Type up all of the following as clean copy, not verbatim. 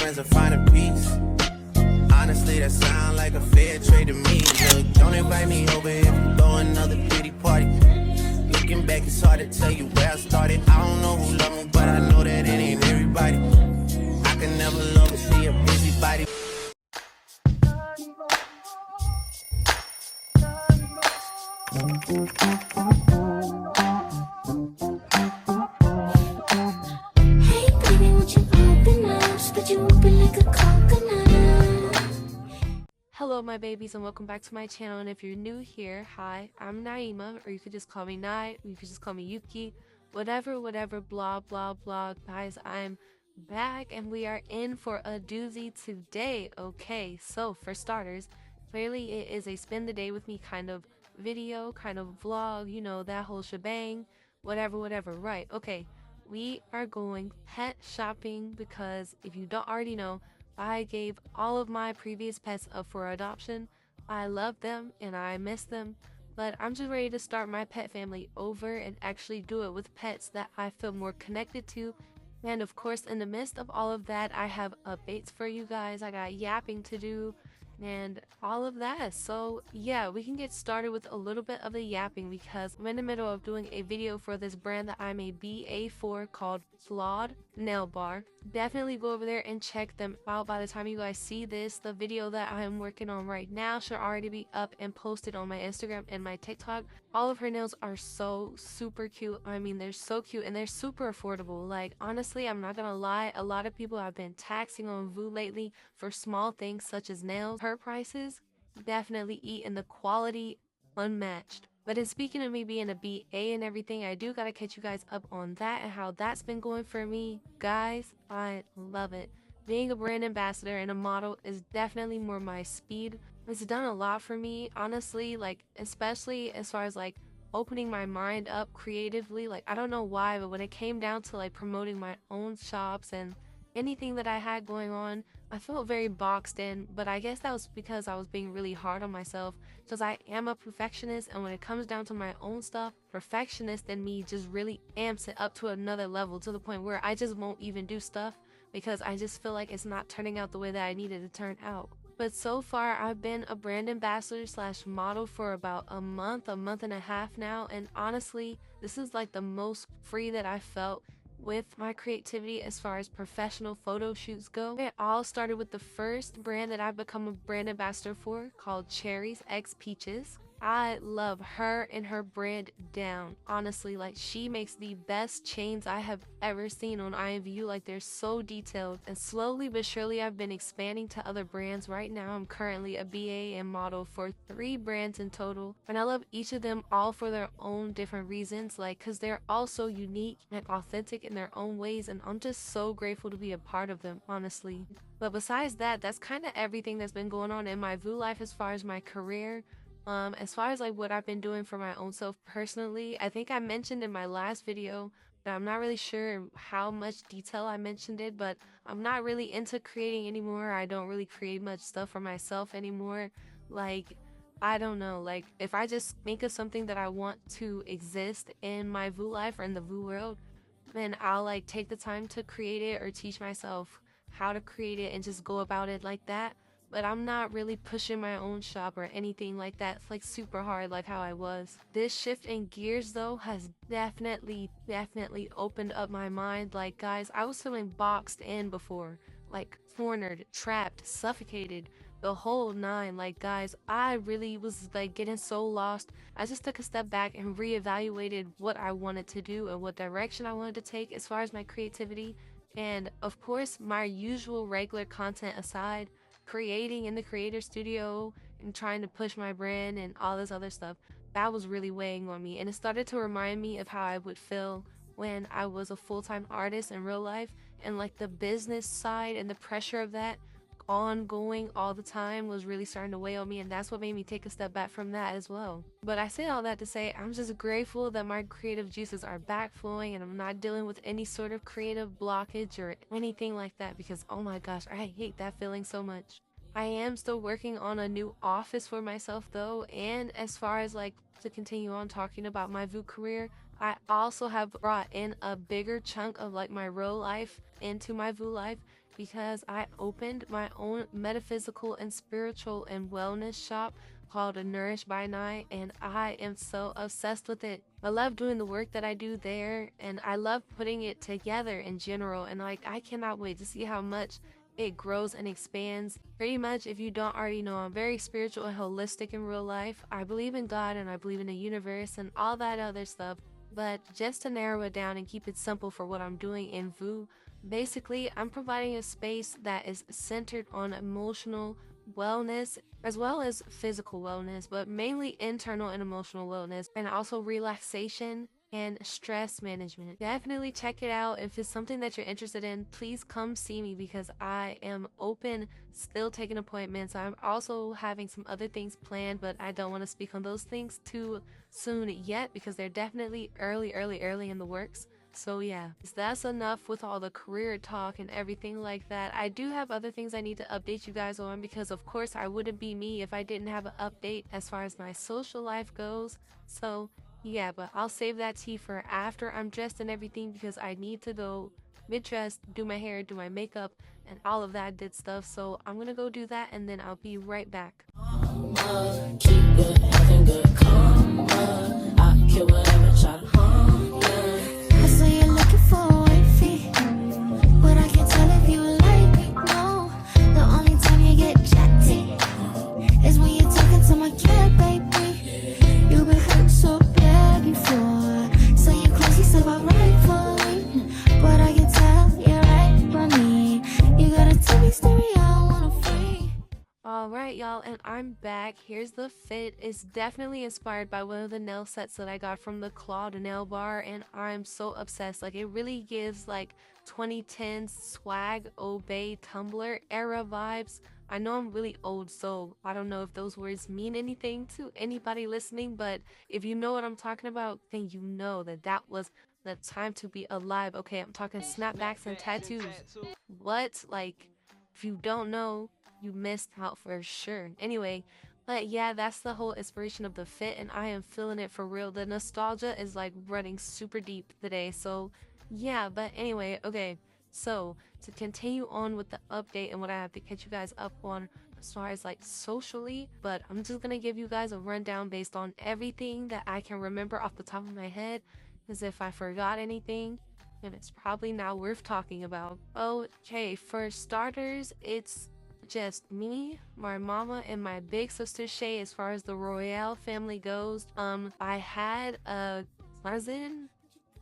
friends and finding peace. Honestly, that sound like a fair trade to me. Look, don't invite me over if you throw another pretty party. Looking back, it's hard to tell you where I started. I don't know who loved me, but I know that it ain't everybody. I can never love or see a busybody. Hey baby, won't you open up? Split you open like a coconut. Hello my babies and welcome back to my channel, and if you're new here, hi, I'm Naiyemaa, or you could just call me Nai, or you could just call me Yuki, whatever, blah blah blah. Guys, I'm back and we are in for a doozy today. Okay, so for starters, clearly it is a spend the day with me kind of video, kind of vlog, you know, that whole shebang, whatever, right? Okay, we are going pet shopping because if you don't already know, I gave all of my previous pets up for adoption. I love them and I miss them, but I'm just ready to start my pet family over and actually do it with pets that I feel more connected to. And of course, in the midst of all of that, I have updates for you guys. I got yapping to do and all of that. So yeah, we can get started with a little bit of the yapping because I'm in the middle of doing a video for this brand that I'm a BA for called Flawed Nail Bar. Definitely go over there and check them out. By the time you guys see this, the video that I am working on right now should already be up and posted on my Instagram and my TikTok. All of her nails are so super cute. I mean, they're so cute and they're super affordable. Like, honestly, I'm not gonna lie, a lot of people have been taxing on VU lately for small things such as nails. Her prices definitely eat, and the quality unmatched. But in speaking of me being a BA and everything, I do gotta catch you guys up on that and how that's been going for me. Guys, I love it. Being a brand ambassador and a model is definitely more my speed. It's done a lot for me, honestly, like, especially as far as like opening my mind up creatively. Like, I don't know why, but when it came down to like promoting my own shops and anything that I had going on, I felt very boxed in, but I guess that was because I was being really hard on myself, because I am a perfectionist, and when it comes down to my own stuff, perfectionist in me just really amps it up to another level, to the point where I just won't even do stuff because I just feel like it's not turning out the way that I needed to turn out. But so far, I've been a brand ambassador slash model for about a month and a half now, and honestly, this is like the most free that I felt with my creativity as far as professional photo shoots go. It all started with the first brand that I've become a brand ambassador for, called Cherries X Peaches. I love her and her brand down. Honestly, like, she makes the best chains I have ever seen on IMVU. Like, they're so detailed, and slowly but surely I've been expanding to other brands. Right now I'm currently a BA and model for 3 brands in total, and I love each of them all for their own different reasons, like, because they're all so unique and authentic in their own ways, and I'm just so grateful to be a part of them, honestly. But besides that, that's kind of everything that's been going on in my VU life as far as my career. As far as like what I've been doing for my own self personally, I think I mentioned in my last video, but I'm not really sure how much detail I mentioned it, but I'm not really into creating anymore. I don't really create much stuff for myself anymore. Like, I don't know, like, if I just think of something that I want to exist in my VU life or in the VU world, then I'll like take the time to create it or teach myself how to create it and just go about it like that. But I'm not really pushing my own shop or anything like that, like super hard like how I was. This shift in gears though has definitely opened up my mind. Like, guys, I was feeling boxed in before, like cornered, trapped, suffocated, the whole nine. Like, guys, I really was like getting so lost. I just took a step back and reevaluated what I wanted to do and what direction I wanted to take as far as my creativity. And of course, my usual regular content aside, creating in the creator studio and trying to push my brand and all this other stuff, that was really weighing on me, and it started to remind me of how I would feel when I was a full-time artist in real life, and like the business side and the pressure of that ongoing all the time was really starting to weigh on me, and that's what made me take a step back from that as well. But I say all that to say I'm just grateful that my creative juices are back flowing and I'm not dealing with any sort of creative blockage or anything like that, because oh my gosh, I hate that feeling so much. I am still working on a new office for myself though, and as far as like to continue on talking about my VU career, I also have brought in a bigger chunk of like my real life into my VU life, because I opened my own metaphysical and spiritual and wellness shop called Nourish by Night, and I am so obsessed with it. I love doing the work that I do there, and I love putting it together in general, and like I cannot wait to see how much it grows and expands. Pretty much, if you don't already know, I'm very spiritual and holistic in real life. I believe in God and I believe in the universe and all that other stuff. But just to narrow it down and keep it simple for what I'm doing in VU, basically I'm providing a space that is centered on emotional wellness as well as physical wellness, but mainly internal and emotional wellness, and also relaxation and stress management. Definitely check it out. If it's something that you're interested in, please come see me because I am open, still taking appointments. I'm also having some other things planned, but I don't want to speak on those things too soon yet because they're definitely early in the works. So yeah, that's enough with all the career talk and everything like that. I do have other things I need to update you guys on because of course I wouldn't be me if I didn't have an update as far as my social life goes. So yeah, but I'll save that tea for after I'm dressed and everything because I need to go get dressed, do my hair, do my makeup, and all of that good stuff. So I'm gonna go do that and then I'll be right back. Keep good, having good karma. I kill whatever try to harm ya. I saw you're looking for a wifey, but I can't tell if you like me. No, the only time you get chatty is when you're talking to my cat, baby. You've been hurt so bad before, so you close yourself up right for me. But I can tell you're right for me. You gotta tell me story, I wanna free. Alright y'all, and I'm back. Here's the fit. It's definitely inspired by one of the nail sets that I got from the Claude nail bar, and I'm so obsessed. Like, it really gives like 2010s swag, obey, Tumblr era vibes. I know I'm really old, so I don't know if those words mean anything to anybody listening, but if you know what I'm talking about, then you know that that was the time to be alive. Okay, I'm talking snapbacks and tattoos. What? Like, if you don't know, you missed out for sure. Anyway, but yeah, that's the whole inspiration of the fit, and I am feeling it for real. The nostalgia is like running super deep today. So yeah, but anyway, okay. So to continue on with the update and what I have to catch you guys up on as far as like socially, but I'm just gonna give you guys a rundown based on everything that I can remember off the top of my head, because if I forgot anything, and it's probably not worth talking about. Okay, for starters, it's just me, my mama, and my big sister Shay as far as the Royale family goes. I had a cousin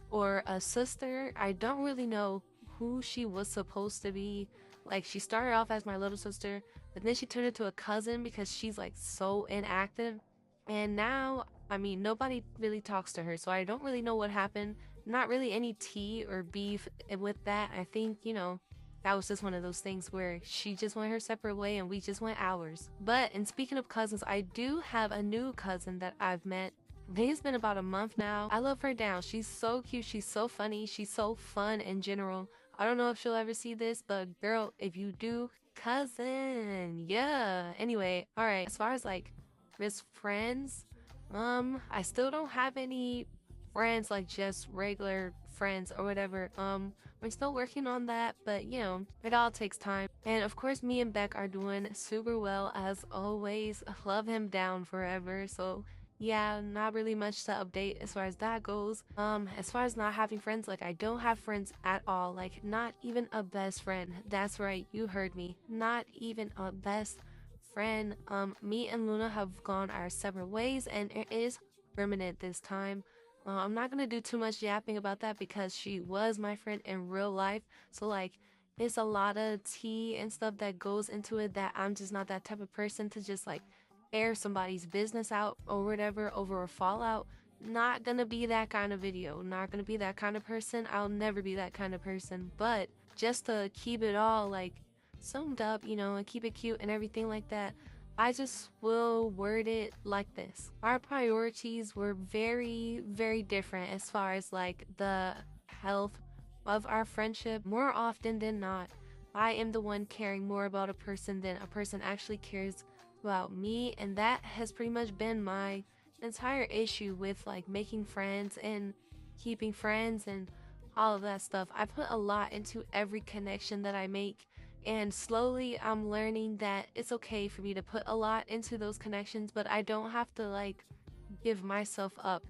or a sister. I don't really know who she was supposed to be. Like, she started off as my little sister, but then she turned into a cousin because she's like so inactive. And now, I mean, nobody really talks to her, so I don't really know what happened. Not really any tea or beef with that. I think, you know, that was just one of those things where she just went her separate way and we just went ours. But, and speaking of cousins, I do have a new cousin that I've met. I think it's been about a month now. I love her down. She's so cute. She's so funny. She's so fun in general. I don't know if she'll ever see this, but girl, if you do, cousin, yeah. Anyway, all right. As far as like best friends, I still don't have any friends, like just regular friends or whatever. We're still working on that, but you know, it all takes time. And of course, me and Beck are doing super well as always. Love him down forever. So yeah, not really much to update as far as that goes. As far as not having friends, like I don't have friends at all. Like not even a best friend. That's right, you heard me. Not even a best friend. Me and Luna have gone our separate ways, and it is permanent this time. I'm not gonna do too much yapping about that because she was my friend in real life. So like, it's a lot of tea and stuff that goes into it that I'm just not that type of person to just like air somebody's business out or whatever over a fallout. Not gonna be that kind of video. Not gonna be that kind of person. I'll never be that kind of person. But just to keep it all like summed up, you know, and keep it cute and everything like that, I just will word it like this. Our priorities were very, very different as far as like the health of our friendship. More often than not, I am the one caring more about a person than a person actually cares about me, and that has pretty much been my entire issue with like making friends and keeping friends and all of that stuff. I put a lot into every connection that I make, And slowly I'm learning that it's okay for me to put a lot into those connections, but I don't have to like give myself up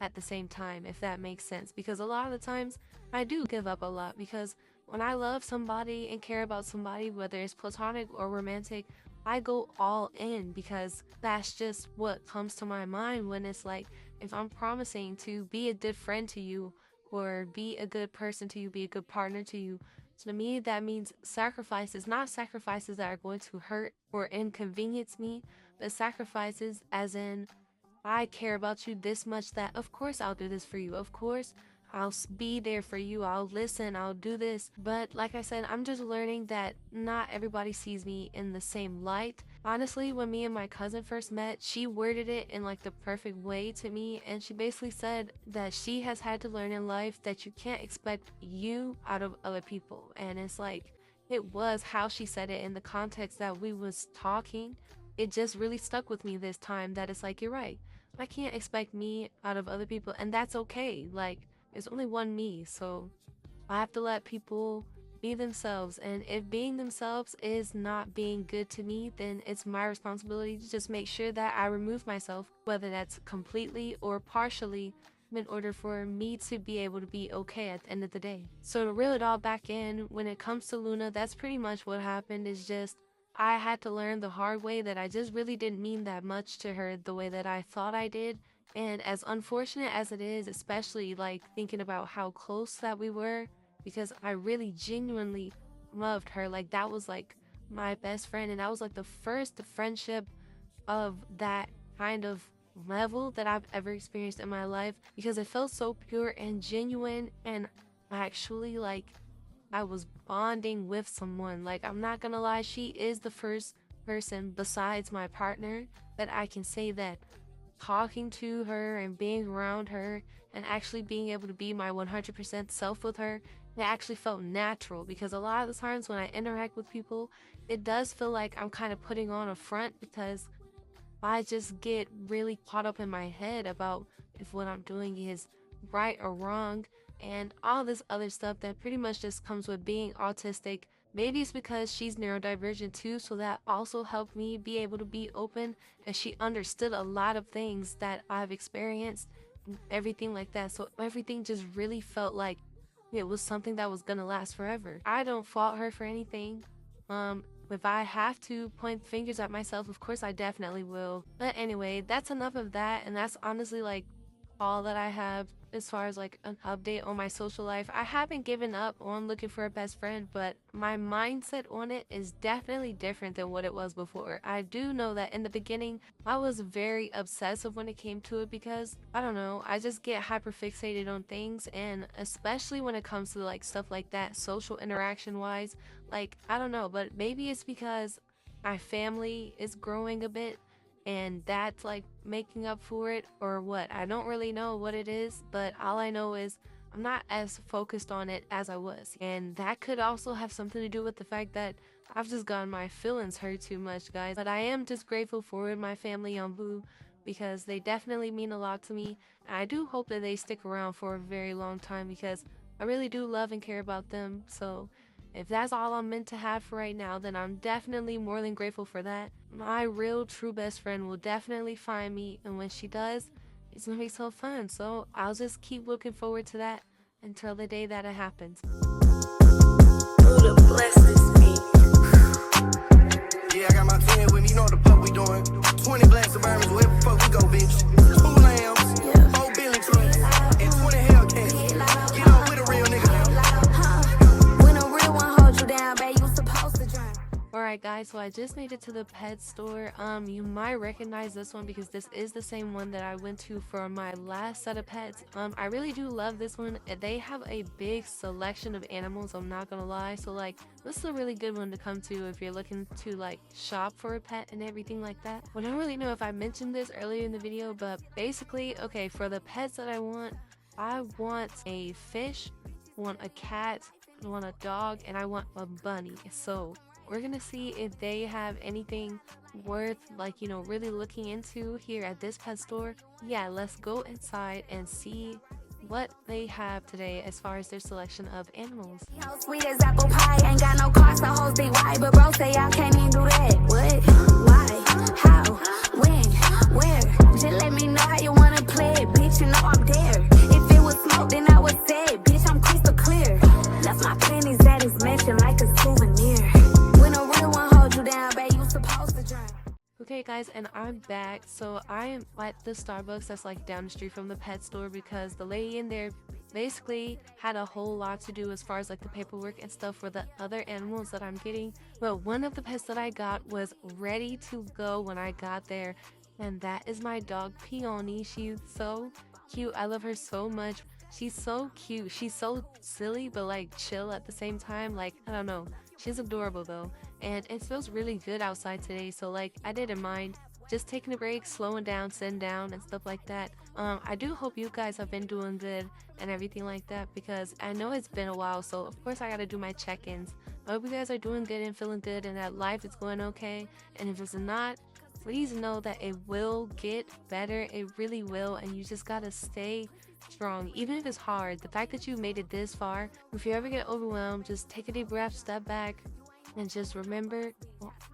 at the same time, if that makes sense. Because a lot of the times I do give up a lot, because when I love somebody and care about somebody, whether it's platonic or romantic, I go all in, because that's just what comes to my mind when it's like, if I'm promising to be a good friend to you, or be a good person to you, be a good partner to you, to me that means sacrifices, not sacrifices that are going to hurt or inconvenience me, but sacrifices as in, I care about you this much that of course I'll do this for you. Of course I'll be there for you. I'll listen. I'll do this. But like I said, I'm just learning that not everybody sees me in the same light. Honestly, when me and my cousin first met, she worded it in like the perfect way to me. And she basically said that she has had to learn in life that you can't expect you out of other people. And it's like, it was how she said it in the context that we was talking. It just really stuck with me this time, that it's like, you're right. I can't expect me out of other people, and that's okay. Like, there's only one me, so I have to let people be themselves. And if being themselves is not being good to me, then it's my responsibility to just make sure that I remove myself, whether that's completely or partially, in order for me to be able to be okay at the end of the day. So to reel it all back in, when it comes to Luna, that's pretty much what happened. Is just I had to learn the hard way that I just really didn't mean that much to her the way that I thought I did. And as unfortunate as it is, especially like thinking about how close that we were, because I really genuinely loved her. Like, that was like my best friend, and that was like the first friendship of that kind of level that I've ever experienced in my life, because it felt so pure and genuine, and actually like I was bonding with someone. Like, I'm not gonna lie, she is the first person besides my partner that I can say that talking to her and being around her and actually being able to be my 100% self with her, it actually felt natural. Because a lot of the times when I interact with people, it does feel like I'm kind of putting on a front, because I just get really caught up in my head about if what I'm doing is right or wrong, and all this other stuff that pretty much just comes with being autistic. Maybe it's because she's neurodivergent too, so that also helped me be able to be open, and she understood a lot of things that I've experienced, everything like that. So everything just really felt like it was something that was gonna last forever. I don't fault her for anything. If I have to point fingers at myself, of course I definitely will. But anyway, that's enough of that, and that's honestly like all that I have as far as like an update on my social life. I haven't given up on looking for a best friend, but my mindset on it is definitely different than what it was before. I do know that in the beginning I was very obsessive when it came to it, because I don't know, I just get hyper fixated on things, and especially when it comes to like stuff like that, social interaction wise, like I don't know, but maybe it's because my family is growing a bit, and that's like making up for it, or what. I don't really know what it is, but all I know is I'm not as focused on it as I was. And that could also have something to do with the fact that I've just gotten my feelings hurt too much, guys. But I am just grateful for my family on Boo, because they definitely mean a lot to me. And I do hope that they stick around for a very long time, because I really do love and care about them. So if that's all I'm meant to have for right now, then I'm definitely more than grateful for that. My real true best friend will definitely find me, and when she does, it's gonna be so fun. So I'll just keep looking forward to that until the day that it happens. Buddha bless this beat. Yeah, I got my 10 with me, you know what the fuck we doing. 20 black Suburbans, where the fuck we go, bitch. 2 lambs, 4 Billy trucks, and 20 Hellcats. Get on with a real nigga now. When a real one holds you down, babe, you supposed to drown. Alright guys, so I just made it to the pet store. You might recognize this one because this is the same one that I went to for my last set of pets. I really do love this one. They have a big selection of animals, I'm not gonna lie. So like, this is a really good one to come to if you're looking to like shop for a pet and everything like that. Well, I don't really know if I mentioned this earlier in the video, but basically, okay, for the pets that I want a fish, I want a cat, I want a dog, and I want a bunny. So we're gonna see if they have anything worth like, you know, really looking into here at this pet store. Yeah, let's go inside and see what they have today as far as their selection of animals. How sweet as apple pie, ain't got no car, so hoes be wide, but bro say I can't even do that. What? Why? How? When? Where? Just let me know how you wanna play it, bitch, you know I'm there. If it was smoke, then I would say it, bitch, I'm crystal clear. Left my panties at his mansion like a souvenir. When a real one hold you down, babe, you supposed to drown. Okay guys, and I'm back. So I am at the Starbucks that's like down the street from the pet store because the lady in there basically had a whole lot to do as far as like the paperwork and stuff for the other animals that I'm getting. But one of the pets that I got was ready to go when I got there, and that is my dog Peony. She's so cute. I love her so much. She's so cute. She's so silly but like chill at the same time. Like, I don't know, she's adorable though, and it feels really good outside today, so like I didn't mind just taking a break, slowing down, sitting down and stuff like that. I do hope you guys have been doing good and everything like that, because I know it's been a while, so of course I gotta do my check-ins. I hope you guys are doing good and feeling good and that life is going okay, and if it's not, please know that it will get better. It really will, and you just gotta stay strong even if it's hard. The fact that you made it this far, if you ever get overwhelmed, just take a deep breath, step back, and just remember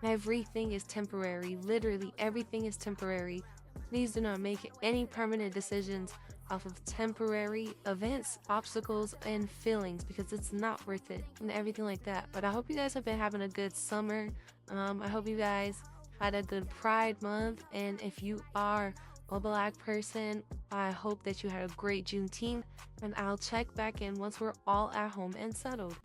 everything is temporary. Literally everything is temporary. Please do not make any permanent decisions off of temporary events, obstacles, and feelings, because it's not worth it and everything like that. But I hope you guys have been having a good summer. I hope you guys had a good Pride month, and if you are a Black person, I hope that you had a great Juneteenth, and I'll check back in once we're all at home and settled.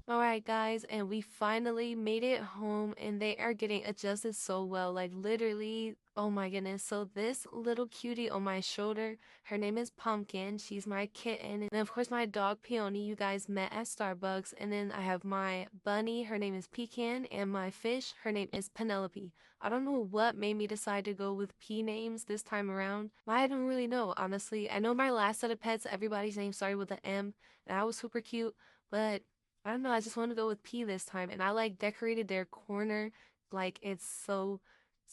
Alright guys, and we finally made it home, and they are getting adjusted so well, like literally, oh my goodness. So this little cutie on my shoulder, her name is Pumpkin. She's my kitten, and of course my dog Peony, you guys met at Starbucks. And then I have my bunny, her name is Pecan, and my fish, her name is Penelope. I don't know what made me decide to go with P names this time around. I don't really know, honestly. I know my last set of pets, everybody's name started with an M, and that was super cute, but I don't know, I just want to go with P this time. And I like decorated their corner like it's so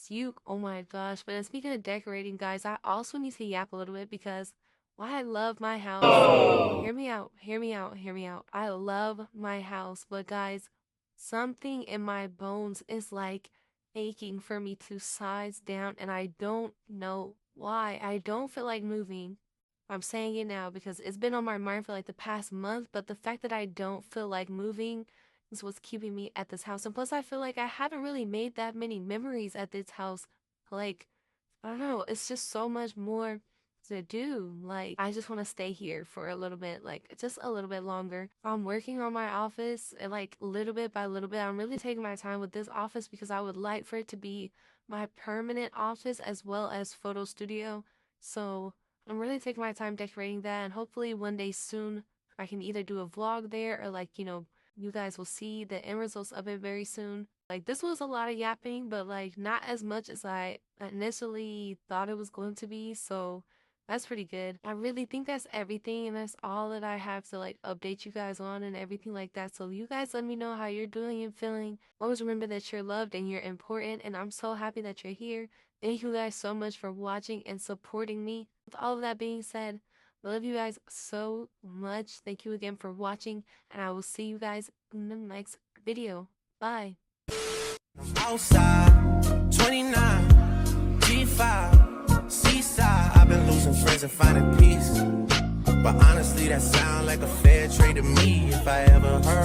cute. Oh my gosh. But speaking of decorating, guys, I also need to yap a little bit because I love my house. Hear me out, hear me out, hear me out. I love my house, but guys, something in my bones is like aching for me to size down, and I don't know why. I don't feel like moving. I'm saying it now because it's been on my mind for like the past month, but the fact that I don't feel like moving is what's keeping me at this house. And plus I feel like I haven't really made that many memories at this house. Like, I don't know, it's just so much more to do. Like, I just want to stay here for a little bit, like just a little bit longer. I'm working on my office, and like little bit by little bit, I'm really taking my time with this office because I would like for it to be my permanent office as well as photo studio. So I'm really taking my time decorating that, and hopefully one day soon I can either do a vlog there, or like, you know, you guys will see the end results of it very soon. Like, this was a lot of yapping, but like not as much as I initially thought it was going to be, so that's pretty good. I really think that's everything, and that's all that I have to like update you guys on and everything like that. So you guys let me know how you're doing and feeling. Always remember that you're loved and you're important, and I'm so happy that you're here. Thank you guys so much for watching and supporting me. With all of that being said, I love you guys so much. Thank you again for watching, and I will see you guys in the next video. Bye. Outside, 29, G5, seaside. I've been losing friends and finding peace, but honestly that sound like a fair trade to me. If I ever hurt